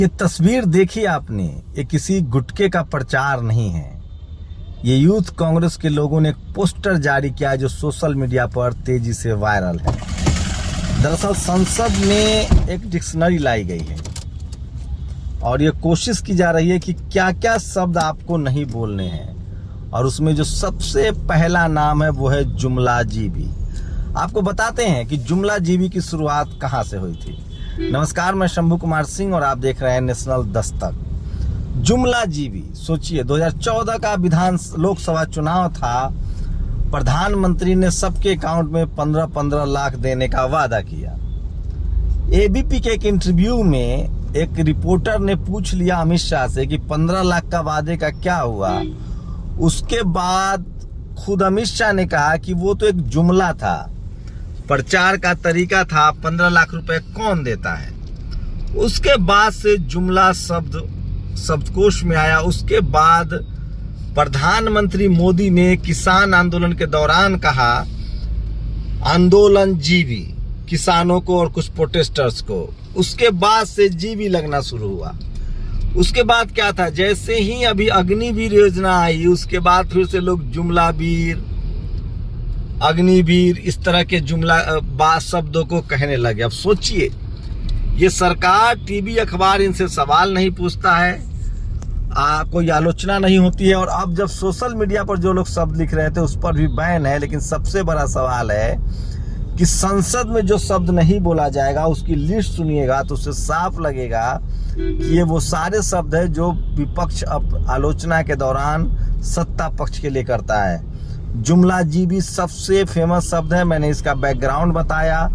ये तस्वीर देखी आपने, ये किसी गुटके का प्रचार नहीं है। ये यूथ कांग्रेस के लोगों ने एक पोस्टर जारी किया जो सोशल मीडिया पर तेजी से वायरल है। दरअसल संसद में एक डिक्शनरी लाई गई है और ये कोशिश की जा रही है कि क्या क्या शब्द आपको नहीं बोलने हैं, और उसमें जो सबसे पहला नाम है वो है जुमलाजीबी। आपको बताते हैं कि जुमलाजीबी की शुरुआत कहां से हुई थी। नमस्कार, मैं शंभू कुमार सिंह और आप देख रहे हैं नेशनल दस्तक। जुमलाजीबी, सोचिए 2014 का लोकसभा चुनाव था। प्रधानमंत्री ने सबके अकाउंट में 15-15 लाख देने का वादा किया। एबीपी के एक इंटरव्यू में एक रिपोर्टर ने पूछ लिया अमित शाह से कि 15 लाख का वादे का क्या हुआ। उसके बाद खुद अमित शाह ने कहा कि वो तो एक जुमला था, प्रचार का तरीका था, 15 लाख रुपए कौन देता है। उसके बाद से जुमला शब्दकोश में आया। उसके बाद प्रधानमंत्री मोदी ने किसान आंदोलन के दौरान कहा आंदोलन जीवी, किसानों को और कुछ प्रोटेस्टर्स को। उसके बाद से जीवी लगना शुरू हुआ। उसके बाद क्या था, जैसे ही अभी अग्निवीर योजना आई उसके बाद फिर से लोग जुमला वीर, अग्निवीर, इस तरह के जुमला शब्दों को कहने लगे। अब सोचिए, ये सरकार, टीवी, अखबार इनसे सवाल नहीं पूछता है, कोई आलोचना नहीं होती है। और अब जब सोशल मीडिया पर जो लोग शब्द लिख रहे थे उस पर भी बैन है। लेकिन सबसे बड़ा सवाल है कि संसद में जो शब्द नहीं बोला जाएगा उसकी लिस्ट सुनिएगा तो उससे साफ लगेगा कि ये वो सारे शब्द है जो विपक्ष आलोचना के दौरान सत्ता पक्ष के लिए करता है। जुमलाजीबी सबसे फेमस शब्द है। मैंने इसका बैकग्राउंड बताया।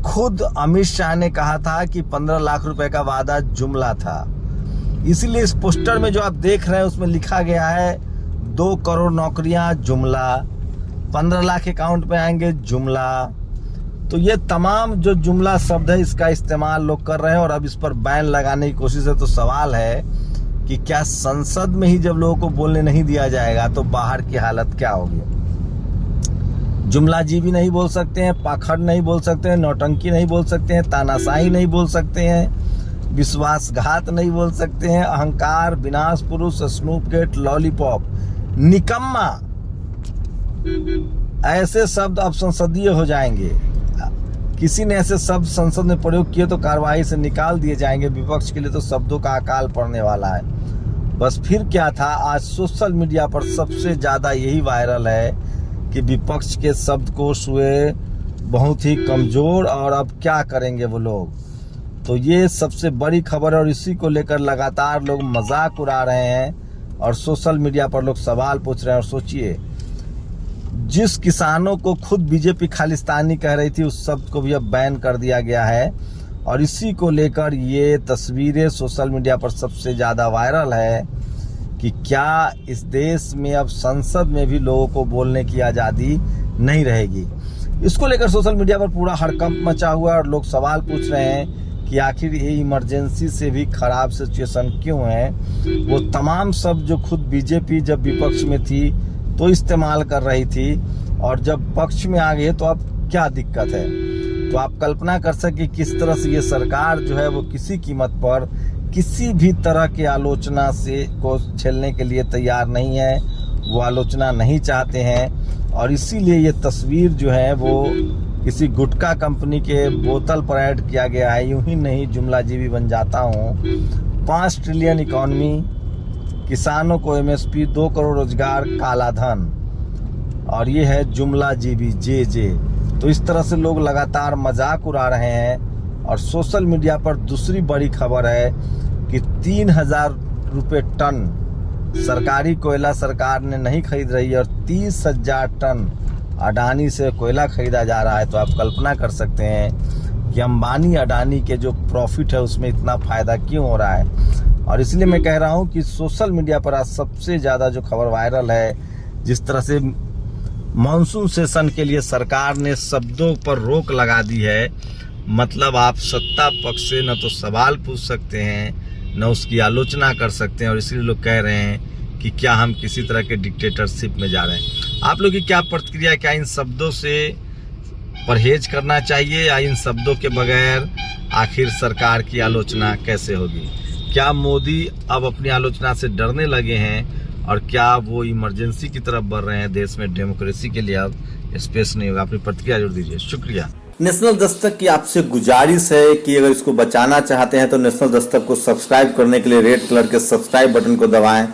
खुद अमित शाह ने कहा था कि 15 लाख रुपए का वादा जुमला था। इसीलिए इस पोस्टर में जो आप देख रहे हैं उसमें लिखा गया है 2 करोड़ नौकरियां जुमला, 15 लाख अकाउंट में आएंगे जुमला। तो ये तमाम जो जुमला शब्द है इसका इस्तेमाल लोग कर रहे हैं और अब इस पर बैन लगाने की कोशिश है। तो सवाल है कि क्या संसद में ही जब लोगों को बोलने नहीं दिया जाएगा तो बाहर की हालत क्या होगी। जुमलाजीबी नहीं बोल सकते हैं, पाखंड नहीं बोल सकते हैं, नौटंकी नहीं बोल सकते हैं, तानाशाही नहीं बोल सकते हैं, विश्वासघात नहीं बोल सकते हैं, अहंकार, विनाश पुरुष, स्नूपगेट, लॉलीपॉप, निकम्मा, ऐसे शब्द अब संसदीय हो जाएंगे। किसी ने ऐसे शब्द संसद में प्रयोग किए तो कार्यवाही से निकाल दिए जाएंगे। विपक्ष के लिए तो शब्दों का अकाल पड़ने वाला है। बस फिर क्या था, आज सोशल मीडिया पर सबसे ज्यादा यही वायरल है कि विपक्ष के शब्दकोश हुए बहुत ही कमजोर और अब क्या करेंगे वो लोग। तो ये सबसे बड़ी खबर है और इसी को लेकर लगातार लोग मजाक उड़ा रहे हैं और सोशल मीडिया पर लोग सवाल पूछ रहे हैं। और सोचिए, जिस किसानों को खुद बीजेपी खालिस्तानी कह रही थी उस शब्द को भी अब बैन कर दिया गया है और इसी को लेकर ये तस्वीरें सोशल मीडिया पर सबसे ज़्यादा वायरल है कि क्या इस देश में अब संसद में भी लोगों को बोलने की आज़ादी नहीं रहेगी। इसको लेकर सोशल मीडिया पर पूरा हड़कंप मचा हुआ है और लोग सवाल पूछ रहे हैं कि आखिर ये इमरजेंसी से भी खराब सिचुएशन क्यों है। वो तमाम शब्द जो खुद बीजेपी जब विपक्ष में थी तो इस्तेमाल कर रही थी और जब पक्ष में आ गए तो अब क्या दिक्कत है। तो आप कल्पना कर सके किस तरह से ये सरकार जो है वो किसी कीमत पर किसी भी तरह की आलोचना से को झेलने के लिए तैयार नहीं है। वो आलोचना नहीं चाहते हैं और इसीलिए ये तस्वीर जो है वो किसी गुटखा कंपनी के बोतल पर ऐड किया गया है। यूं ही नहीं, जुमलाजीवी बन जाता हूँ। 5 ट्रिलियन इकॉनमी, किसानों को एमएसपी, 2 करोड़ रोजगार, काला धन, और ये है जुमलाजीवी जे। तो इस तरह से लोग लगातार मजाक उड़ा रहे हैं। और सोशल मीडिया पर दूसरी बड़ी खबर है कि 3000 रुपये टन सरकारी कोयला सरकार ने नहीं खरीद रही है और 30,000 टन अडानी से कोयला खरीदा जा रहा है। तो आप कल्पना कर सकते हैं कि अंबानी अडानी के जो प्रॉफिट है उसमें इतना फायदा क्यों हो रहा है। और इसलिए मैं कह रहा हूं कि सोशल मीडिया पर आज सबसे ज्यादा जो खबर वायरल है, जिस तरह से मॉनसून सेशन के लिए सरकार ने शब्दों पर रोक लगा दी है, मतलब आप सत्ता पक्ष से न तो सवाल पूछ सकते हैं न उसकी आलोचना कर सकते हैं। और इसलिए लोग कह रहे हैं कि क्या हम किसी तरह के डिक्टेटरशिप में जा रहे हैं। आप लोग की क्या प्रतिक्रिया, क्या इन शब्दों से परहेज करना चाहिए या इन शब्दों के बगैर आखिर सरकार की आलोचना कैसे होगी? क्या मोदी अब अपनी आलोचना से डरने लगे हैं और क्या वो इमरजेंसी की तरफ बढ़ रहे हैं? देश में डेमोक्रेसी के लिए अब स्पेस नहीं होगा। अपनी प्रतिक्रिया जरूर दीजिए। शुक्रिया। नेशनल दस्तक की आपसे गुजारिश है कि अगर इसको बचाना चाहते हैं तो नेशनल दस्तक को सब्सक्राइब करने के लिए रेड कलर के सब्सक्राइब बटन को दबाएं,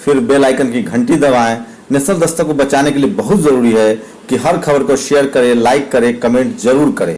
फिर बेल आइकन की घंटी दबाएं। नेशनल दस्तक को बचाने के लिए बहुत जरूरी है कि हर खबर को शेयर करें, लाइक करें, कमेंट जरूर करें।